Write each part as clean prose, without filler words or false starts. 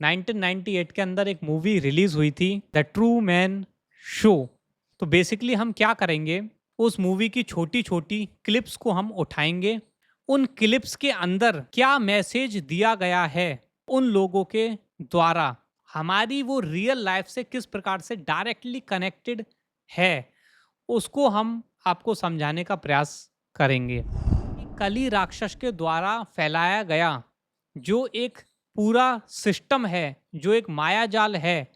1998 के अंदर एक मूवी रिलीज हुई थी, द ट्रू मैन शो। तो बेसिकली हम क्या करेंगे, उस मूवी की छोटी छोटी क्लिप्स को हम उठाएंगे। उन क्लिप्स के अंदर क्या मैसेज दिया गया है उन लोगों के द्वारा, हमारी वो रियल लाइफ से किस प्रकार से डायरेक्टली कनेक्टेड है, उसको हम आपको समझाने का प्रयास करेंगे। कली राक्षस के द्वारा फैलाया गया जो एक पूरा सिस्टम है, जो एक मायाजाल है,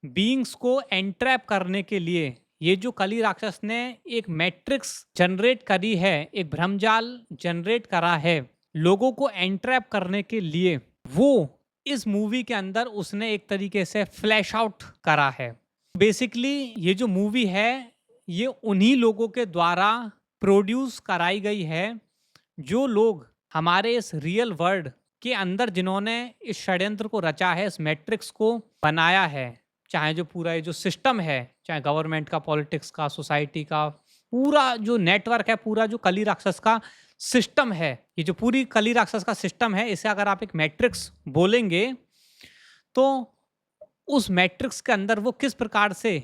बीइंग्स को एंट्रैप करने के लिए ये जो कली राक्षस ने एक मैट्रिक्स जनरेट करी है, एक भ्रमजाल जनरेट करा है लोगों को एंट्रैप करने के लिए, वो इस मूवी के अंदर उसने एक तरीके से फ्लैश आउट करा है। बेसिकली ये जो मूवी है ये उन्हीं लोगों के द्वारा प्रोड्यूस कराई गई है जो लोग हमारे इस रियल वर्ल्ड के अंदर जिन्होंने इस षड्यंत्र को रचा है, इस मैट्रिक्स को बनाया है। चाहे जो पूरा ये जो सिस्टम है, चाहे गवर्नमेंट का, पॉलिटिक्स का, सोसाइटी का, पूरा जो नेटवर्क है, पूरा जो कली राक्षस का सिस्टम है, ये जो पूरी कली राक्षस का सिस्टम है, इसे अगर आप एक मैट्रिक्स बोलेंगे तो उस मैट्रिक्स के अंदर वो किस प्रकार से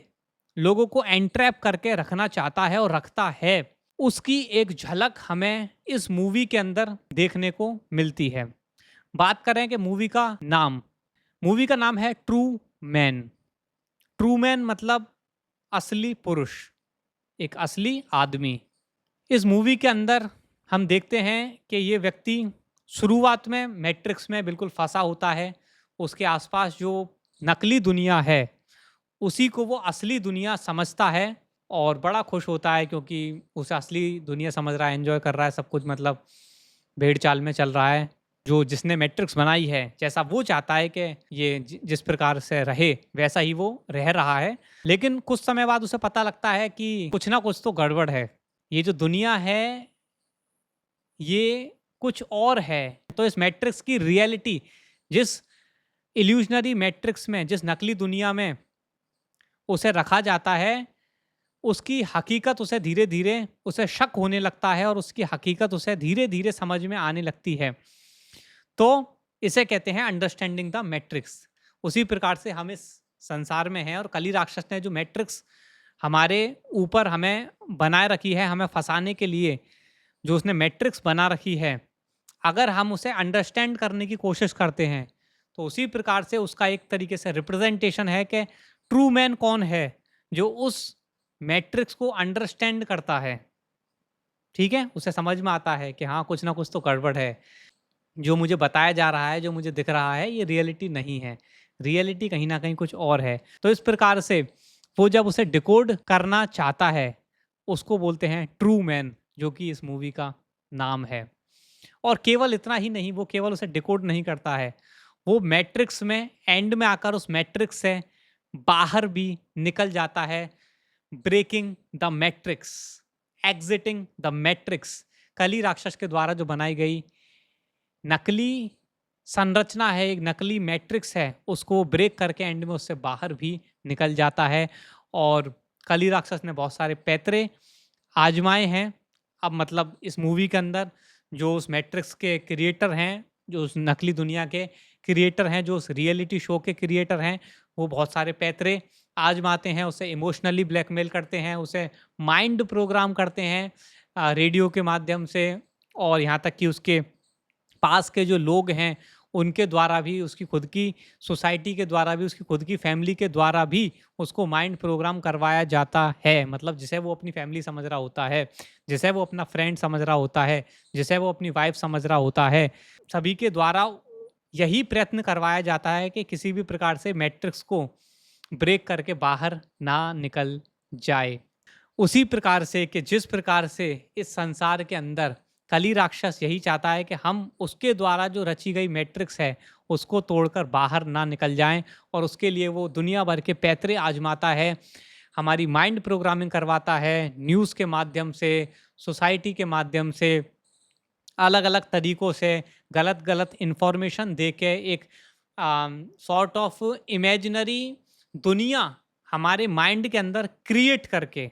लोगों को एंट्रैप करके रखना चाहता है और रखता है, उसकी एक झलक हमें इस मूवी के अंदर देखने को मिलती है। बात करें कि मूवी का नाम है ट्रू मैन। ट्रू मैन मतलब असली पुरुष, एक असली आदमी। इस मूवी के अंदर हम देखते हैं कि ये व्यक्ति शुरुआत में मैट्रिक्स में बिल्कुल फंसा होता है। उसके आसपास जो नकली दुनिया है उसी को वो असली दुनिया समझता है और बड़ा खुश होता है क्योंकि उसे असली दुनिया समझ रहा है, एंजॉय कर रहा है सब कुछ, मतलब भेड़ चाल में चल रहा है। जो जिसने मैट्रिक्स बनाई है, जैसा वो चाहता है कि ये जिस प्रकार से रहे वैसा ही वो रह रहा है। लेकिन कुछ समय बाद उसे पता लगता है कि कुछ ना कुछ तो गड़बड़ है, ये जो दुनिया है ये कुछ और है। तो इस मैट्रिक्स की रियलिटी, जिस इल्यूजनरी मैट्रिक्स में, जिस नकली दुनिया में उसे रखा जाता है, उसकी हकीकत उसे धीरे धीरे उसे शक होने लगता है और उसकी हकीकत उसे धीरे धीरे समझ में आने लगती है। तो इसे कहते हैं अंडरस्टैंडिंग द मैट्रिक्स। उसी प्रकार से हम इस संसार में हैं और कली राक्षस ने जो मैट्रिक्स हमारे ऊपर हमें बनाए रखी है, हमें फंसाने के लिए जो उसने मैट्रिक्स बना रखी है, अगर हम उसे अंडरस्टैंड करने की कोशिश करते हैं तो उसी प्रकार से उसका एक तरीके से रिप्रेजेंटेशन है कि ट्रू मैन कौन है, जो उस मैट्रिक्स को अंडरस्टैंड करता है। ठीक है, उसे समझ में आता है कि हाँ कुछ ना कुछ तो गड़बड़ है, जो मुझे बताया जा रहा है, जो मुझे दिख रहा है, ये रियलिटी नहीं है, रियलिटी कहीं ना कहीं कुछ और है। तो इस प्रकार से वो जब उसे डिकोड करना चाहता है उसको बोलते हैं ट्रू मैन, जो कि इस मूवी का नाम है। और केवल इतना ही नहीं, वो केवल उसे डिकोड नहीं करता है, वो मैट्रिक्स में एंड में आकर उस मैट्रिक्स से बाहर भी निकल जाता है। Breaking the matrix, exiting the matrix, Kali राक्षस के द्वारा जो बनाई गई नकली संरचना है, एक नकली मैट्रिक्स है, उसको ब्रेक करके एंड में उससे बाहर भी निकल जाता है। और कली राक्षस ने बहुत सारे पैतरे आजमाए हैं। अब मतलब इस मूवी के अंदर जो उस मैट्रिक्स के क्रिएटर हैं, जो उस नकली दुनिया के क्रिएटर हैं, जो उस रियलिटी शो के क्रिएटर हैं, वो बहुत सारे पैतरे आजमाते हैं, उसे इमोशनली ब्लैकमेल करते हैं, उसे माइंड प्रोग्राम करते हैं रेडियो के माध्यम से, और यहाँ तक कि उसके पास के जो लोग हैं उनके द्वारा भी, उसकी खुद की सोसाइटी के द्वारा भी, उसकी खुद की फैमिली के द्वारा भी उसको माइंड प्रोग्राम करवाया जाता है। मतलब जिसे वो अपनी फैमिली समझ रहा होता है, जिसे वो अपना फ्रेंड समझ रहा होता है, जिसे वो अपनी वाइफ समझ रहा होता है, सभी के द्वारा यही प्रयत्न करवाया जाता है कि किसी भी प्रकार से मैट्रिक्स को ब्रेक करके बाहर ना निकल जाए। उसी प्रकार से कि जिस प्रकार से इस संसार के अंदर कली राक्षस यही चाहता है कि हम उसके द्वारा जो रची गई मैट्रिक्स है उसको तोड़कर बाहर ना निकल जाएं, और उसके लिए वो दुनिया भर के पैतरे आजमाता है, हमारी माइंड प्रोग्रामिंग करवाता है, न्यूज़ के माध्यम से, सोसाइटी के माध्यम से, अलग अलग तरीक़ों से गलत गलत इन्फॉर्मेशन दे के एक सॉर्ट ऑफ इमेजिनरी दुनिया हमारे माइंड के अंदर क्रिएट करके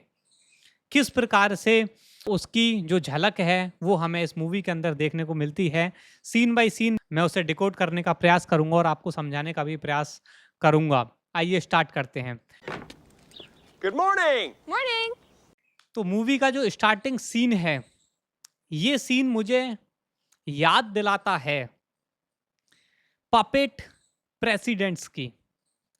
किस प्रकार से उसकी जो झलक है वो हमें इस मूवी के अंदर देखने को मिलती है। सीन बाय सीन मैं उसे डिकोड करने का प्रयास करूंगा और आपको समझाने का भी प्रयास करूंगा। आइए स्टार्ट करते हैं। Good morning! Morning. तो मूवी का जो स्टार्टिंग सीन है, ये सीन मुझे याद दिलाता है पपेट प्रेसिडेंट्स की।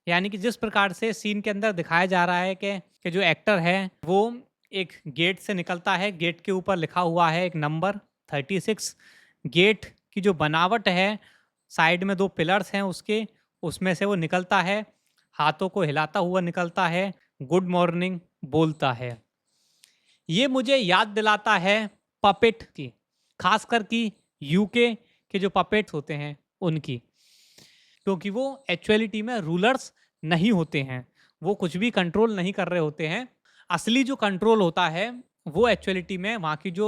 यानी कि जिस प्रकार से सीन के अंदर दिखाया जा रहा है कि जो एक्टर है वो एक गेट से निकलता है, गेट के ऊपर लिखा हुआ है एक नंबर 36। गेट की जो बनावट है, साइड में 2 पिलर्स हैं उसके, उसमें से वो निकलता है, हाथों को हिलाता हुआ निकलता है, गुड मॉर्निंग बोलता है। ये मुझे याद दिलाता है पपेट की, खासकर कि यूके के जो पपेट्स होते हैं उनकी, क्योंकि वो एक्चुअलिटी में रूलर्स नहीं होते हैं, वो कुछ भी कंट्रोल नहीं कर रहे होते हैं। असली जो कंट्रोल होता है वो एक्चुअलिटी में वहाँ की जो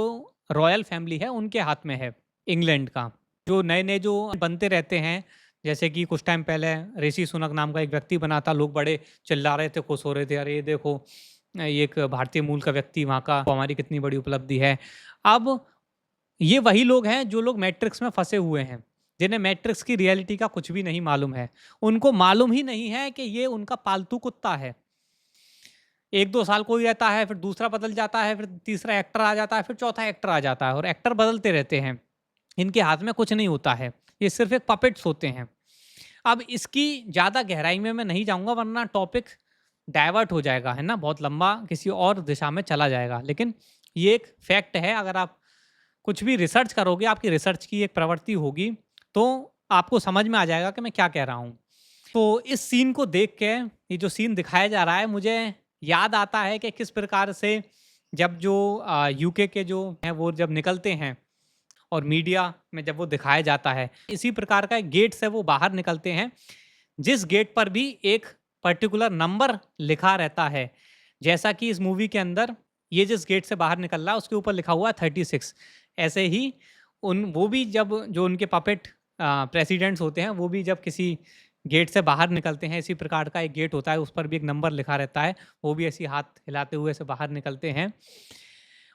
रॉयल फैमिली है उनके हाथ में है, इंग्लैंड का। जो नए नए जो बनते रहते हैं, जैसे कि कुछ टाइम पहले ऋषि सुनक नाम का एक व्यक्ति बना था, लोग बड़े चिल्ला रहे थे, खुश हो रहे थे, अरे ये देखो ये एक भारतीय मूल का व्यक्ति वहाँ का, हमारी कितनी बड़ी उपलब्धि है। अब ये वही लोग हैं जो लोग मैट्रिक्स में फंसे हुए हैं, जिन्हें मैट्रिक्स की रियलिटी का कुछ भी नहीं मालूम है। उनको मालूम ही नहीं है कि ये उनका पालतू कुत्ता है। 1-2 साल कोई रहता है, फिर दूसरा बदल जाता है, फिर तीसरा एक्टर आ जाता है, फिर चौथा एक्टर आ जाता है, और एक्टर बदलते रहते हैं। इनके हाथ में कुछ नहीं होता है, ये सिर्फ एक पपेट्स होते हैं। अब इसकी ज़्यादा गहराई में मैं नहीं जाऊँगा, वरना टॉपिक डाइवर्ट हो जाएगा, है ना? बहुत लंबा किसी और दिशा में चला जाएगा। लेकिन ये एक फैक्ट है, अगर आप कुछ भी रिसर्च करोगे, आपकी रिसर्च की एक प्रवृत्ति होगी, तो आपको समझ में आ जाएगा कि मैं क्या कह रहा हूँ। तो इस सीन को देख के, ये जो सीन दिखाया जा रहा है, मुझे याद आता है कि किस प्रकार से जब जो यूके के जो हैं वो जब निकलते हैं और मीडिया में जब वो दिखाया जाता है, इसी प्रकार का एक गेट से वो बाहर निकलते हैं, जिस गेट पर भी एक पर्टिकुलर नंबर लिखा रहता है। जैसा कि इस मूवी के अंदर ये जिस गेट से बाहर निकल रहा है उसके ऊपर लिखा हुआ है 36। ऐसे ही वो भी जब जो उनके पपेट प्रेसिडेंट्स होते हैं, वो भी जब किसी गेट से बाहर निकलते हैं, इसी प्रकार का एक गेट होता है, उस पर भी एक नंबर लिखा रहता है, वो भी ऐसे ही हाथ हिलाते हुए से बाहर निकलते हैं।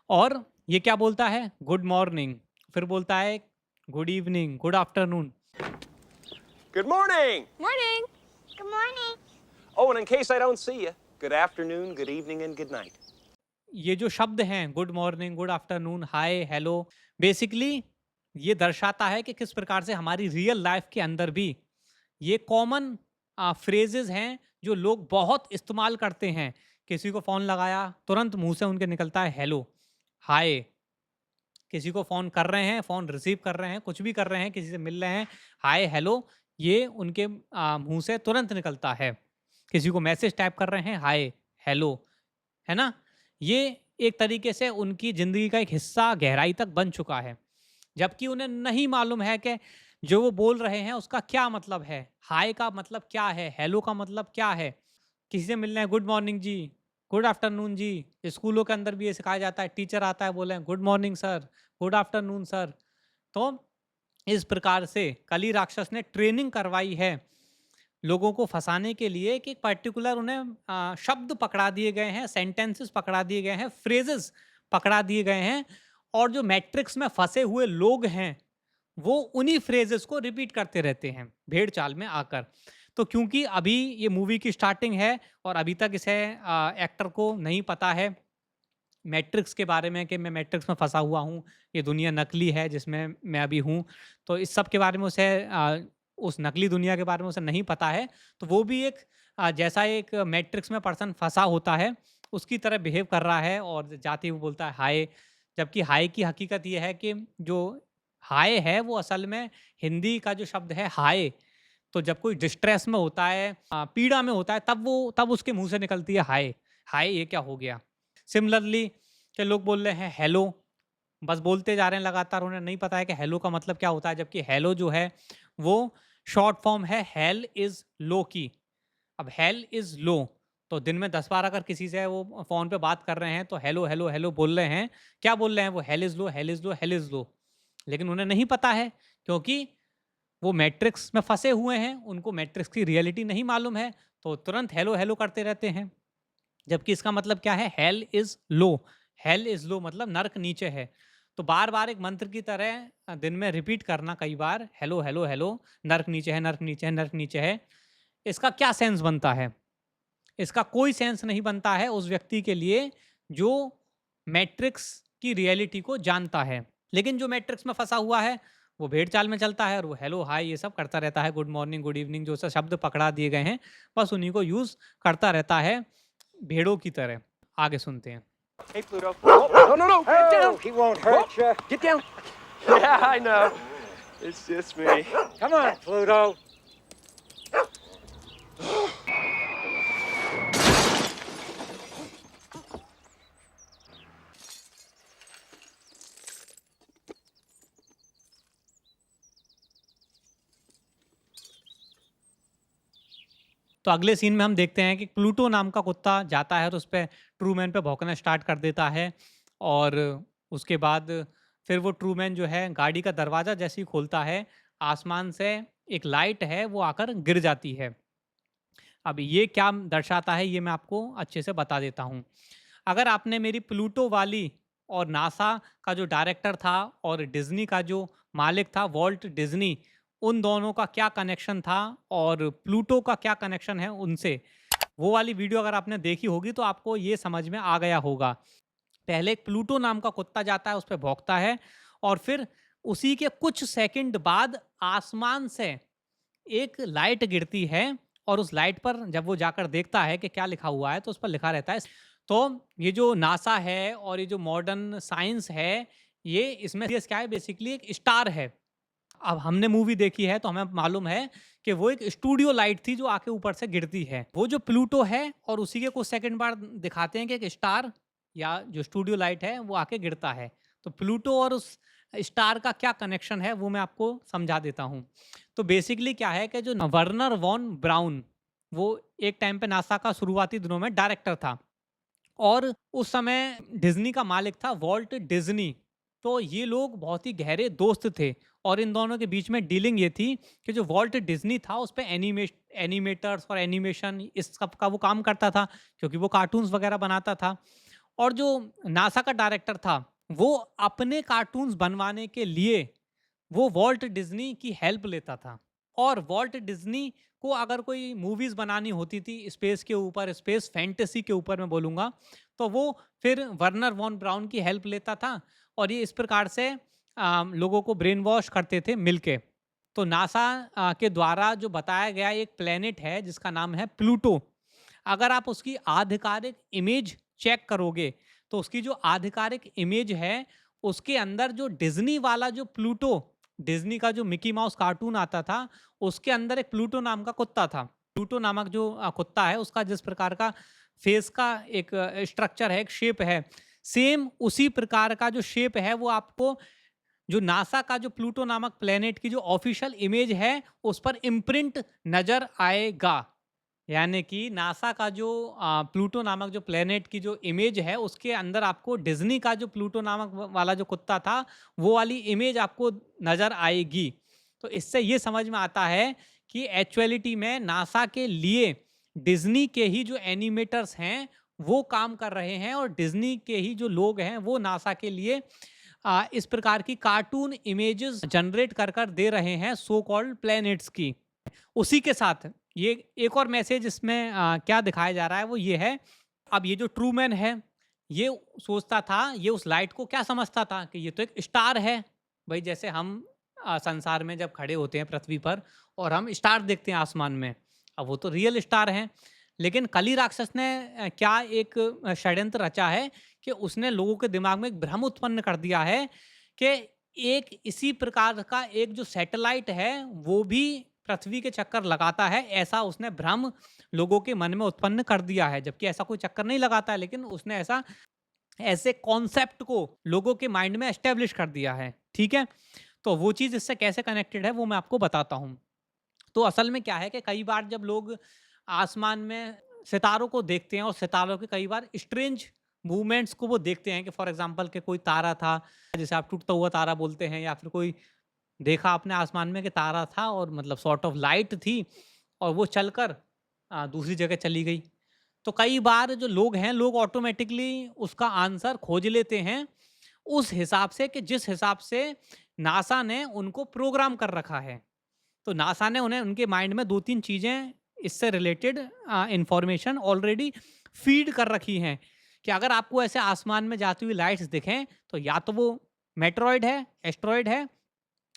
और ये क्या बोलता है? गुड मॉर्निंग, फिर बोलता है good evening, good afternoon. Good morning! Morning. Good morning. Oh, and in case I don't see you, good afternoon, good evening, and good night. ये जो शब्द हैं, गुड मॉर्निंग, गुड आफ्टरनून, हाय, हेलो, बेसिकली ये दर्शाता है कि किस प्रकार से हमारी रियल लाइफ के अंदर भी ये कॉमन फ्रेजेस हैं जो लोग बहुत इस्तेमाल करते हैं। किसी को फ़ोन लगाया, तुरंत मुंह से उनके निकलता है हेलो, हाय। किसी को फ़ोन कर रहे हैं, फ़ोन रिसीव कर रहे हैं, कुछ भी कर रहे हैं, किसी से मिल रहे हैं, हाय, हेलो, ये उनके मुंह से तुरंत निकलता है। किसी को मैसेज टाइप कर रहे हैं, हाय, हेलो, है ना? ये एक तरीके से उनकी ज़िंदगी का एक हिस्सा गहराई तक बन चुका है। जबकि उन्हें नहीं मालूम है कि जो वो बोल रहे हैं उसका क्या मतलब है, हाय का मतलब क्या है, हेलो का मतलब क्या है। किसी से मिलना है, गुड मॉर्निंग जी, गुड आफ्टरनून जी। स्कूलों के अंदर भी ये सिखाया जाता है, टीचर आता है, बोले good morning sir, good afternoon sir. तो इस प्रकार से कली राक्षस ने ट्रेनिंग करवाई है लोगों को फंसाने के लिए कि एक पर्टिकुलर उन्हें शब्द पकड़ा दिए गए हैं, सेंटेंसेस पकड़ा दिए गए हैं, फ्रेजेस पकड़ा दिए गए हैं, और जो मैट्रिक्स में फंसे हुए लोग हैं वो उन्हीं फ्रेजेस को रिपीट करते रहते हैं भेड़ चाल में आकर। तो क्योंकि अभी ये मूवी की स्टार्टिंग है और अभी तक इसे एक्टर को नहीं पता है मैट्रिक्स के बारे में कि मैं मैट्रिक्स में फंसा हुआ हूँ, ये दुनिया नकली है जिसमें मैं अभी हूँ, तो इस सब के बारे में उसे उस नकली दुनिया के बारे में उसे नहीं पता है। तो वो भी एक जैसा एक मैट्रिक्स में पर्सन फंसा होता है उसकी तरह बिहेव कर रहा है, और जाते ही वो बोलता है हाय। जबकि हाय की हकीकत ये है कि जो हाय है वो असल में हिंदी का जो शब्द है हाय, तो जब कोई डिस्ट्रेस में होता है, पीड़ा में होता है, तब उसके मुंह से निकलती है हाय। हाय, ये क्या हो गया। सिमिलरली के लोग बोल रहे हैं हेलो, बस बोलते जा रहे हैं लगातार, उन्हें नहीं पता है कि हेलो का मतलब क्या होता है। जबकि हेलो जो है वो शॉर्ट फॉर्म है हेल इज लो की। अब हेल इज लो, तो दिन में 10 बार अगर किसी से वो फोन पे बात कर रहे हैं तो हेलो हेलो हेलो बोल रहे हैं। क्या बोल रहे हैं वो? Hell is low, hell is low, hell is low. लेकिन उन्हें नहीं पता है, क्योंकि वो मैट्रिक्स में फंसे हुए हैं, उनको मैट्रिक्स की रियलिटी नहीं मालूम है, तो तुरंत हेलो हेलो करते रहते हैं। जबकि इसका मतलब क्या है? Hell is low, hell is low मतलब नर्क नीचे है। तो बार बार एक मंत्र की तरह दिन में रिपीट करना कई बार, हेलो हेलो हेलो, नर्क नीचे है, नर्क नीचे है, नर्क नीचे है। इसका क्या सेंस बनता है? इसका कोई सेंस नहीं बनता है उस व्यक्ति के लिए जो मैट्रिक्स की रियलिटी को जानता है। लेकिन जो मैट्रिक्स में फंसा हुआ है वो भेड़ चाल में चलता है और वो हेलो हाय ये सब करता रहता है, गुड मॉर्निंग गुड इवनिंग जो सा शब्द पकड़ा दिए गए हैं बस उन्हीं को यूज करता रहता है भेड़ों की तरह। आगे सुनते हैं। Hey, Pluto. Oh, no, get Oh, down. he won't hurt you. Get down. Yeah, I know. It's just me. Come on, Pluto. तो अगले सीन में हम देखते हैं कि प्लूटो नाम का कुत्ता जाता है और उस पे ट्रूमैन पे भौंकना स्टार्ट कर देता है। और उसके बाद फिर वो ट्रूमैन जो है गाड़ी का दरवाज़ा जैसे ही खोलता है, आसमान से एक लाइट है वो आकर गिर जाती है। अब ये क्या दर्शाता है ये मैं आपको अच्छे से बता देता हूँ। अगर आपने मेरी प्लूटो वाली और नासा का जो डायरेक्टर था और डिज्नी का जो मालिक था वॉल्ट डिज्नी, उन दोनों का क्या कनेक्शन था और प्लूटो का क्या कनेक्शन है उनसे, वो वाली वीडियो अगर आपने देखी होगी तो आपको ये समझ में आ गया होगा। पहले एक प्लूटो नाम का कुत्ता जाता है, उस पर भौंकता है और फिर उसी के कुछ सेकंड बाद आसमान से एक लाइट गिरती है और उस लाइट पर जब वो जाकर देखता है कि क्या लिखा हुआ है तो उस पर लिखा रहता है। तो ये जो नासा है और ये जो मॉडर्न साइंस है, ये इसमें ये क्या है बेसिकली एक स्टार है। अब हमने मूवी देखी है तो हमें मालूम है कि वो एक स्टूडियो लाइट थी जो आके ऊपर से गिरती है। वो जो प्लूटो है और उसी के कुछ सेकंड बाद दिखाते हैं कि एक स्टार या जो स्टूडियो लाइट है वो आके गिरता है। तो प्लूटो और उस स्टार का क्या कनेक्शन है वो मैं आपको समझा देता हूँ। तो बेसिकली क्या है कि जो वर्नर वॉन ब्राउन, वो एक टाइम पे नासा का शुरुआती दिनों में डायरेक्टर था और उस समय डिज्नी का मालिक था वॉल्ट डिज्नी। तो ये लोग बहुत ही गहरे दोस्त थे और इन दोनों के बीच में डीलिंग ये थी कि जो वॉल्ट डिज्नी था उस पे एनिमेटर्स और एनिमेशन इस सब का वो काम करता था क्योंकि वो कार्टून्स वगैरह बनाता था। और जो नासा का डायरेक्टर था वो अपने कार्टून्स बनवाने के लिए वो वॉल्ट डिज्नी की हेल्प लेता था। और वॉल्ट डिज्नी को अगर कोई मूवीज बनानी होती थी स्पेस के ऊपर, स्पेस फैंटेसी के ऊपर मैं बोलूँगा, तो वो फिर वर्नर वॉन ब्राउन की हेल्प लेता था और ये इस प्रकार से लोगों को ब्रेन वॉश करते थे मिलके। तो नासा के द्वारा जो बताया गया एक प्लेनेट है जिसका नाम है प्लूटो। अगर आप उसकी आधिकारिक इमेज चेक करोगे तो उसकी जो आधिकारिक इमेज है उसके अंदर जो डिज्नी वाला जो प्लूटो, डिज्नी का जो मिकी माउस कार्टून आता था उसके अंदर एक प्लूटो नाम का कुत्ता था। प्लूटो नामक जो कुत्ता है उसका जिस प्रकार का फेस का एक स्ट्रक्चर है, एक शेप है, सेम उसी प्रकार का जो शेप है वो आपको जो नासा का जो प्लूटो नामक प्लेनेट की जो ऑफिशियल इमेज है उस पर इम्प्रिंट नजर आएगा। यानी कि नासा का जो प्लूटो नामक जो प्लेनेट की जो इमेज है उसके अंदर आपको डिज्नी का जो प्लूटो नामक वाला जो कुत्ता था वो वाली इमेज आपको नजर आएगी। तो इससे ये समझ में आता है कि एक्चुअलिटी में नासा के लिए डिज्नी के ही जो एनिमेटर्स हैं वो काम कर रहे हैं और डिज्नी के ही जो लोग हैं वो नासा के लिए इस प्रकार की कार्टून इमेजेस जनरेट कर कर दे रहे हैं सो कॉल्ड प्लैनेट्स की। उसी के साथ ये एक और मैसेज इसमें क्या दिखाया जा रहा है वो ये है। अब ये जो ट्रूमैन है ये सोचता था, ये उस लाइट को क्या समझता था कि ये तो एक स्टार है। भाई जैसे हम संसार में जब खड़े होते हैं पृथ्वी पर और हम स्टार देखते हैं आसमान में, अब वो तो रियल स्टार हैं। लेकिन कली राक्षस ने क्या एक षड्यंत्र रचा है कि उसने लोगों के दिमाग में एक भ्रम उत्पन्न कर दिया है कि एक इसी प्रकार का एक जो सैटेलाइट है वो भी पृथ्वी के चक्कर लगाता है, ऐसा उसने भ्रम लोगों के मन में उत्पन्न कर दिया है। जबकि ऐसा कोई चक्कर नहीं लगाता है, लेकिन उसने ऐसे कॉन्सेप्ट को लोगों के माइंड में एस्टेब्लिश कर दिया है। ठीक है, तो वो चीज़ इससे कैसे कनेक्टेड है वो मैं आपको बताता हूँ। तो असल में क्या है कि कई बार जब लोग आसमान में सितारों को देखते हैं और सितारों के कई बार स्ट्रेंज मूवमेंट्स को वो देखते हैं कि फॉर एग्जांपल कि कोई तारा था जिसे आप टूटता हुआ तारा बोलते हैं, या फिर कोई देखा आपने आसमान में कि तारा था और मतलब सॉर्ट ऑफ लाइट थी और वो चलकर दूसरी जगह चली गई। तो कई बार जो लोग हैं, लोग ऑटोमेटिकली उसका आंसर खोज लेते हैं उस हिसाब से कि जिस हिसाब से नासा ने उनको प्रोग्राम कर रखा है। तो नासा ने उन्हें उनके माइंड में 2-3 चीज़ें इससे रिलेटेड इंफॉर्मेशन ऑलरेडी फीड कर रखी हैं कि अगर आपको ऐसे आसमान में जाती हुई लाइट्स दिखें, तो या तो वो मेटेरॉइड है, एस्टेरॉइड है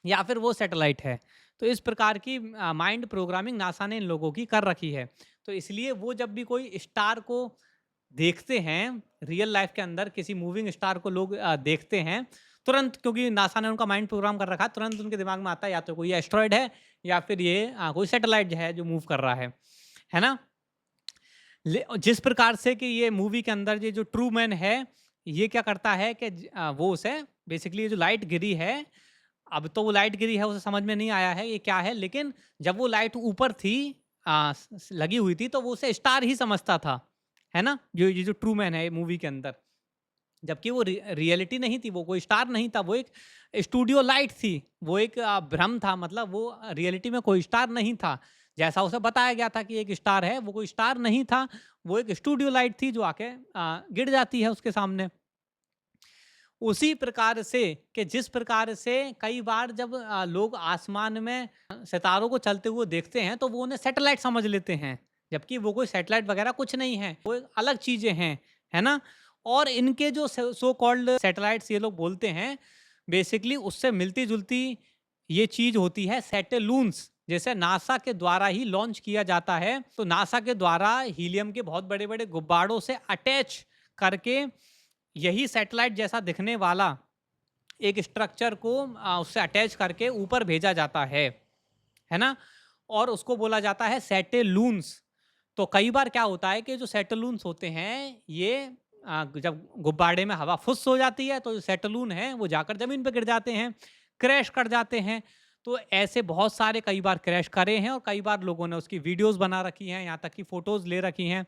या फिर वो सैटेलाइट है। तो इस प्रकार की माइंड प्रोग्रामिंग नासा ने इन लोगों की कर रखी है। तो इसलिए वो जब भी कोई स्टार को देखते हैं, रियल लाइफ के अंदर किसी मूविंग स्टार को लोग देखते हैं, तुरंत, क्योंकि नासा ने उनका माइंड प्रोग्राम कर रखा है, तुरंत उनके दिमाग में आता है या तो कोई एस्टेरॉइड है या फिर ये कोई सैटेलाइट है जो मूव कर रहा है ना? जिस प्रकार से कि ये मूवी के अंदर ये जो ट्रू मैन है, ये क्या करता है कि वो उसे बेसिकली जो लाइट गिरी है, अब तो वो लाइट गिरी है उसे समझ में नहीं आया है ये क्या है, लेकिन जब वो लाइट ऊपर थी लगी हुई थी, तो वो उसे स्टार ही समझता था, है ना? जो ये जो ट्रू मैन है मूवी के अंदर, जबकि वो रियलिटी नहीं थी, वो कोई स्टार नहीं था, वो एक स्टूडियो लाइट थी, वो एक भ्रम था, मतलब वो रियलिटी में कोई स्टार नहीं था। जैसा उसे बताया गया था कि एक स्टार है, वो कोई स्टार नहीं था, वो एक स्टूडियो लाइट थी जो आके गिर जाती है उसके सामने। उसी प्रकार से कि जिस प्रकार से कई बार जब लोग आसमान में सितारों को चलते हुए देखते हैं, तो वो उन्हें सैटेलाइट समझ लेते हैं, जबकि वो कोई सैटेलाइट वगैरह कुछ नहीं है, वो एक अलग चीजें हैं, है ना? और इनके जो सो कॉल्ड सैटेलाइट्स ये लोग बोलते हैं, बेसिकली उससे मिलती जुलती ये चीज होती है सैटेलून्स, जैसे नासा के द्वारा ही लॉन्च किया जाता है। तो नासा के द्वारा हीलियम के बहुत बड़े बड़े गुब्बारों से अटैच करके यही सैटेलाइट जैसा दिखने वाला एक स्ट्रक्चर को उससे अटैच करके ऊपर भेजा जाता है ना? और उसको बोला जाता है सैटेलून्स। तो कई बार क्या होता है कि जो सैटेलून्स होते हैं, ये जब गुब्बारे में हवा फुस हो जाती है, तो जो सैटेलून है वो जाकर ज़मीन पे गिर जाते हैं, क्रैश कर जाते हैं। तो ऐसे बहुत सारे कई बार क्रैश करे हैं और कई बार लोगों ने उसकी वीडियोस बना रखी हैं, यहाँ तक कि फोटोज ले रखी हैं।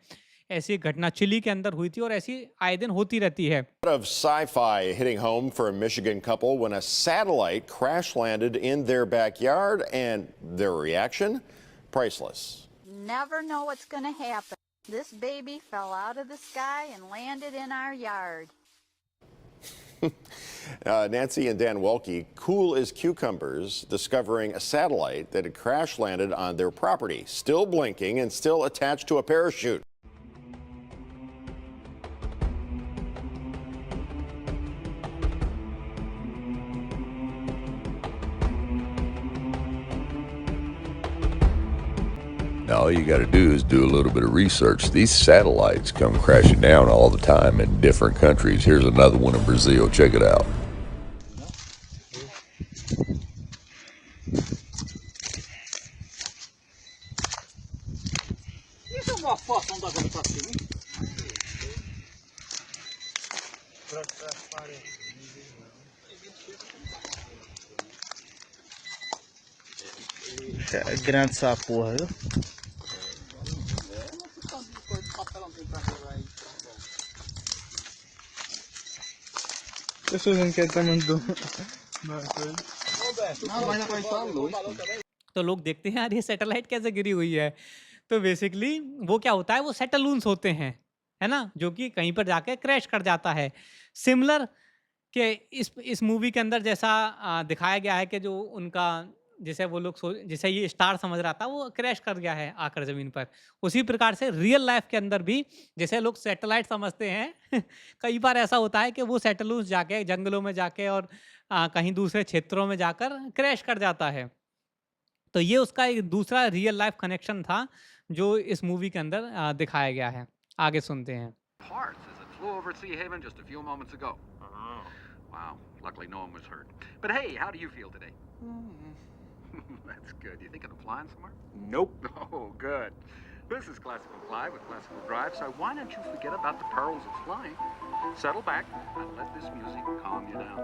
ऐसी एक घटना चिली के अंदर हुई थी और ऐसी आए दिन होती रहती है। Of sci-fi hitting home for a Michigan couple when a satellite crash landed in their backyard, and their reaction, priceless. Never know what's going to happen. This baby fell out of the sky and landed in our yard. Nancy and Dan Welke, cool as cucumbers, discovering a satellite that had crash landed on their property, still blinking and still attached to a parachute. Now, all you got to do is do a little bit of research. These satellites come crashing down all the time in different countries. Here's another one in Brazil. Check it out. Isso é uma foto, não dá pra botar assim. É grande essa porra, viu? Pessoas não querem tamanho do. तो लोग देखते हैं यार ये satellite कैसे गिरी हुई है। तो बेसिकली वो क्या होता है, वो सैटेलून्स होते हैं, है ना? जो कि कहीं पर जाके क्रैश कर जाता है। सिमिलर कि इस मूवी के अंदर जैसा दिखाया गया है कि जो उनका जैसे वो लोग जैसे ये स्टार समझ रहा था, वो क्रैश कर गया है आकर ज़मीन पर। उसी प्रकार से रियल लाइफ के अंदर भी जैसे लोग सैटेलाइट समझते हैं कई बार ऐसा होता है कि वो सैटेलून्स जाके जंगलों में जाके और कहीं दूसरे क्षेत्रों में जाकर क्रैश कर जाता है। तो ये उसका एक दूसरा रियल लाइफ कनेक्शन था जो इस मूवी के अंदर दिखाया गया है। आगे सुनते हैं। Parts as it flew over Sea Haven just a few moments ago. Wow, luckily no one was hurt. But hey, how do you feel today? That's good. You thinking of flying somewhere? Nope. Oh, good. This is Classical Fly with Classical Drive, so why don't you forget about the perils of flying? Settle back and let this music calm you down.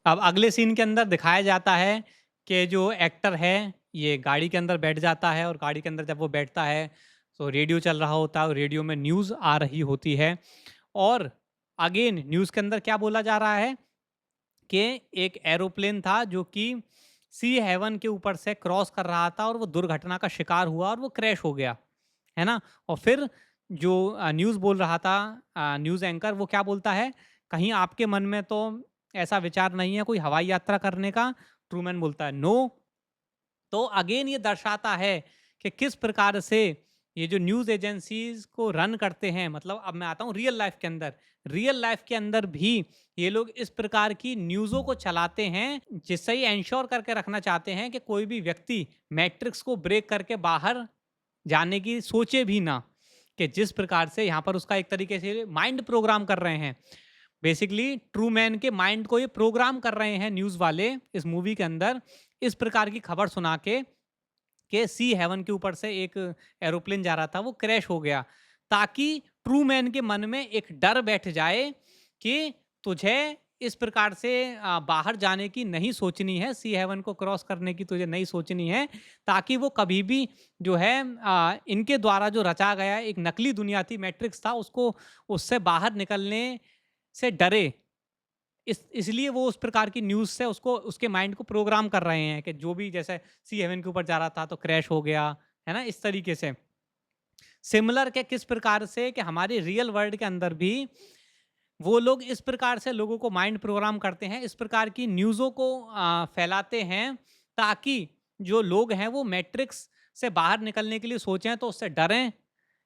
अब अगले scene के अंदर दिखाया जाता है कि जो actor है ये गाड़ी के अंदर बैठ जाता है और गाड़ी के अंदर जब वो बैठता है तो रेडियो चल रहा होता है और रेडियो में न्यूज़ आ रही होती है। और अगेन न्यूज़ के अंदर क्या बोला जा रहा है कि एक एरोप्लेन था जो कि सी हेवन के ऊपर से क्रॉस कर रहा था और वो दुर्घटना का शिकार हुआ और वो क्रैश हो गया, है ना? और फिर जो न्यूज़ बोल रहा था न्यूज़ एंकर, वो क्या बोलता है, कहीं आपके मन में तो ऐसा विचार नहीं है कोई हवाई यात्रा करने का? ट्रूमैन बोलता है नो। तो अगेन ये दर्शाता है कि किस प्रकार से ये जो न्यूज़ एजेंसीज को रन करते हैं, मतलब अब मैं आता हूँ रियल लाइफ के अंदर। रियल लाइफ के अंदर भी ये लोग इस प्रकार की न्यूज़ों को चलाते हैं जिससे ही एंश्योर करके रखना चाहते हैं कि कोई भी व्यक्ति मैट्रिक्स को ब्रेक करके बाहर जाने की सोचे भी ना, कि जिस प्रकार से यहाँ पर उसका एक तरीके से माइंड प्रोग्राम कर रहे हैं। बेसिकली ट्रू मैन के माइंड को ये प्रोग्राम कर रहे हैं न्यूज़ वाले इस मूवी के अंदर, इस प्रकार की खबर सुना के सी हेवन के ऊपर से एक एरोप्लेन जा रहा था, वो क्रैश हो गया, ताकि ट्रू मैन के मन में एक डर बैठ जाए कि तुझे इस प्रकार से बाहर जाने की नहीं सोचनी है, सी हेवन को क्रॉस करने की तुझे नहीं सोचनी है, ताकि वो कभी भी जो है इनके द्वारा जो रचा गया एक नकली दुनिया थी, मैट्रिक्स था, उसको उससे बाहर निकलने से डरे। इसलिए वो उस प्रकार की न्यूज़ से उसको उसके माइंड को प्रोग्राम कर रहे हैं कि जो भी, जैसे सी हेवन के ऊपर जा रहा था तो क्रैश हो गया, है ना, इस तरीके से। सिमिलर के किस प्रकार से कि हमारे रियल वर्ल्ड के अंदर भी वो लोग इस प्रकार से लोगों को माइंड प्रोग्राम करते हैं, इस प्रकार की न्यूज़ों को फैलाते हैं, ताकि जो लोग हैं वो मैट्रिक्स से बाहर निकलने के लिए सोचें तो उससे डरें।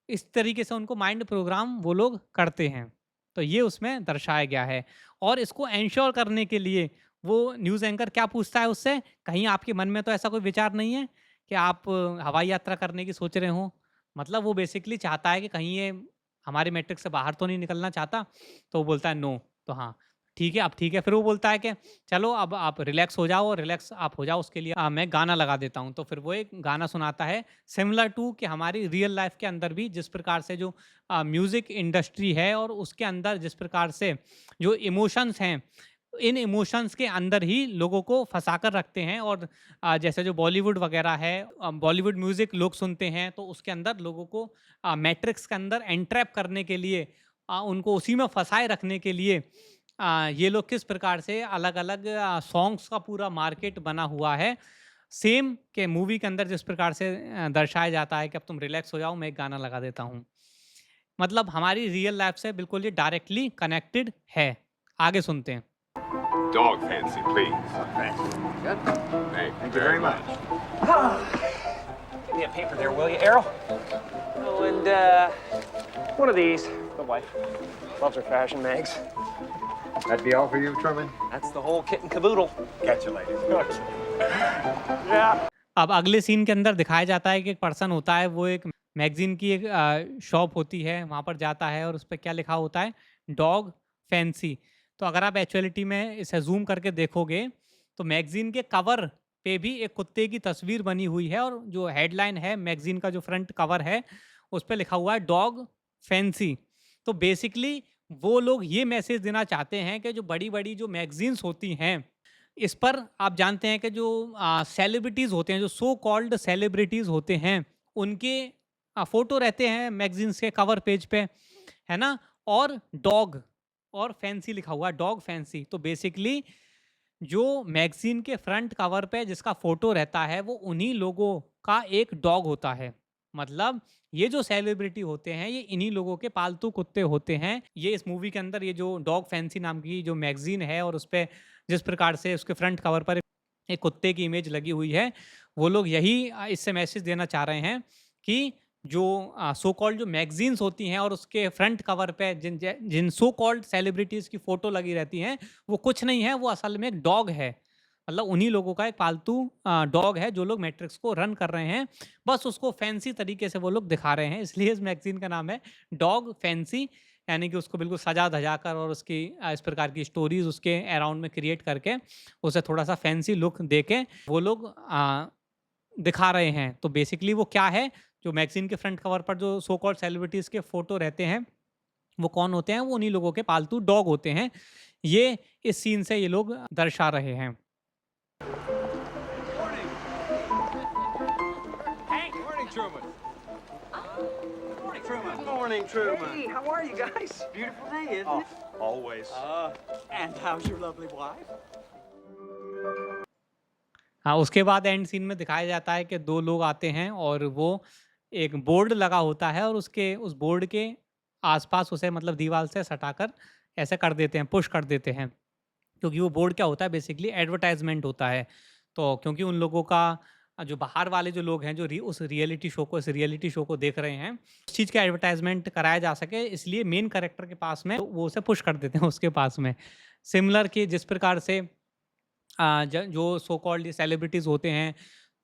इस तरीके से उनको माइंड प्रोग्राम वो लोग करते हैं। तो ये उसमें दर्शाया गया है। और इसको एंश्योर करने के लिए वो न्यूज़ एंकर क्या पूछता है उससे, कहीं आपके मन में तो ऐसा कोई विचार नहीं है कि आप हवाई यात्रा करने की सोच रहे हो? मतलब वो बेसिकली चाहता है कि कहीं ये हमारे मैट्रिक्स से बाहर तो नहीं निकलना चाहता? तो वो बोलता है नो। तो हाँ, ठीक है, अब ठीक है। फिर वो बोलता है कि चलो अब आप रिलैक्स हो जाओ, रिलैक्स आप हो जाओ, उसके लिए मैं गाना लगा देता हूँ। तो फिर वो एक गाना सुनाता है सिमिलर टू कि हमारी रियल लाइफ के अंदर भी जिस प्रकार से जो म्यूज़िक इंडस्ट्री है और उसके अंदर जिस प्रकार से जो इमोशंस हैं, इन इमोशंस के अंदर ही लोगों को फंसा कर रखते हैं। और जैसे जो बॉलीवुड वगैरह है, बॉलीवुड म्यूज़िक लोग सुनते हैं, तो उसके अंदर लोगों को मैट्रिक्स के अंदर एंट्रैप करने के लिए, उनको उसी में फंसाए रखने के लिए ये लोग किस प्रकार से अलग-अलग सॉन्ग्स का पूरा मार्केट बना हुआ है। सेम के मूवी के अंदर जिस प्रकार से दर्शाया जाता है कि अब तुम रिलैक्स हो जाओ, मैं एक गाना लगा देता हूँ। मतलब हमारी रियल लाइफ से बिल्कुल ये डायरेक्टली कनेक्टेड है। आगे सुनते हैं। Dog fancy, please. Thank you very much. Give me a paper there, will you, Errol? Oh, and one of these. The wife loves her fashion mags. That be all for you, Truman? That's the whole kit and caboodle. Catch you later. Yeah. अब अगले scene के अंदर दिखाया जाता है कि एक person होता है, वो एक मैगजीन की एक शॉप होती है, वहाँ पर जाता है और उस पे क्या लिखा होता है, डॉग फैंसी। तो अगर आप एक्चुअलिटी में इसे जूम करके देखोगे तो मैगजीन के कवर पे भी एक कुत्ते की तस्वीर बनी हुई है, और जो हेडलाइन है मैगजीन का, जो फ्रंट कवर है, उस पे लिखा हुआ है डॉग फैंसी। तो बेसिकली वो लोग ये मैसेज देना चाहते हैं कि जो बड़ी-बड़ी जो मैगजीन्स होती हैं, इस पर आप जानते हैं कि जो सेलिब्रिटीज़ होते हैं, जो सो कॉल्ड सेलिब्रिटीज़ होते हैं, उनके फ़ोटो रहते हैं मैगजीन्स के कवर पेज पे, है ना? और डॉग और फैंसी लिखा हुआ है, डॉग फैंसी। तो बेसिकली जो मैगजीन के फ्रंट कवर पे जिसका फ़ोटो रहता है, वो उन्हीं लोगों का एक डॉग होता है। मतलब ये जो सेलिब्रिटी होते हैं, ये इन्हीं लोगों के पालतू कुत्ते होते हैं। ये इस मूवी के अंदर ये जो डॉग फैंसी नाम की जो मैगजीन है, और उस पे जिस प्रकार से उसके फ्रंट कवर पर एक कुत्ते की इमेज लगी हुई है, वो लोग यही इससे मैसेज देना चाह रहे हैं कि जो सो कॉल्ड जो मैगजीन्स होती हैं और उसके फ्रंट कवर पे जिन सो कॉल्ड सेलिब्रिटीज़ की फ़ोटो लगी रहती हैं, वो कुछ नहीं है, वो असल में एक डॉग है। मतलब उन्हीं लोगों का एक पालतू डॉग है जो लोग मैट्रिक्स को रन कर रहे हैं। बस उसको फैंसी तरीके से वो लोग दिखा रहे हैं, इसलिए इस मैगज़ीन का नाम है डॉग फैंसी। यानी कि उसको बिल्कुल सजा-धजा कर और उसकी इस प्रकार की स्टोरीज़ उसके अराउंड में क्रिएट करके, उसे थोड़ा-सा फैंसी लुक देके वो लोग दिखा रहे हैं। तो बेसिकली वो क्या है, जो मैगज़ीन के फ्रंट कवर पर जो सो कॉल्ड सेलिब्रिटीज़ के फ़ोटो रहते हैं, वो कौन होते हैं? वो उन्हीं लोगों के पालतू डॉग होते हैं। ये इस सीन से ये लोग दर्शा रहे हैं। Morning, Truman. Morning, Truman. Morning, Truman. Hey, how are you guys? Beautiful day, isn't it? Always. And how's your lovely wife? हाँ, उसके बाद एंड सीन में दिखाया जाता है कि 2 लोग आते हैं और वो एक बोर्ड लगा होता है और उसके उस बोर्ड के आसपास उसे मतलब दीवार से सटाकर ऐसे कर देते हैं, पुश कर देते हैं। क्योंकि वो बोर्ड क्या होता है, बेसिकली एडवर्टाइजमेंट होता है। तो क्योंकि उन लोगों का जो बाहर वाले जो लोग हैं जो उस रियलिटी शो को देख रहे हैं, उस चीज़ का एडवर्टाइजमेंट कराया जा सके, इसलिए मेन कैरेक्टर के पास में तो वो उसे पुश कर देते हैं उसके पास में। सिमिलर कि जिस प्रकार से जो सो कॉल्ड सेलिब्रिटीज़ होते हैं,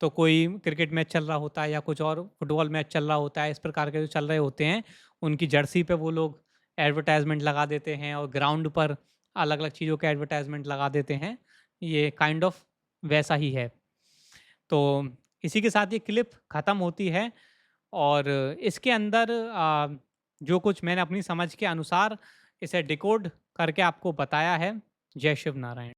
तो कोई क्रिकेट मैच चल रहा होता है या कुछ और फुटबॉल मैच चल रहा होता है, इस प्रकार के जो चल रहे होते हैं, उनकी जर्सी पे वो लोग एडवर्टाइजमेंट लगा देते हैं और ग्राउंड पर अलग अलग चीज़ों के एडवर्टाइजमेंट लगा देते हैं। ये काइंड ऑफ वैसा ही है। तो इसी के साथ ये क्लिप ख़त्म होती है और इसके अंदर जो कुछ मैंने अपनी समझ के अनुसार इसे डिकोड करके आपको बताया है। जय शिव नारायण।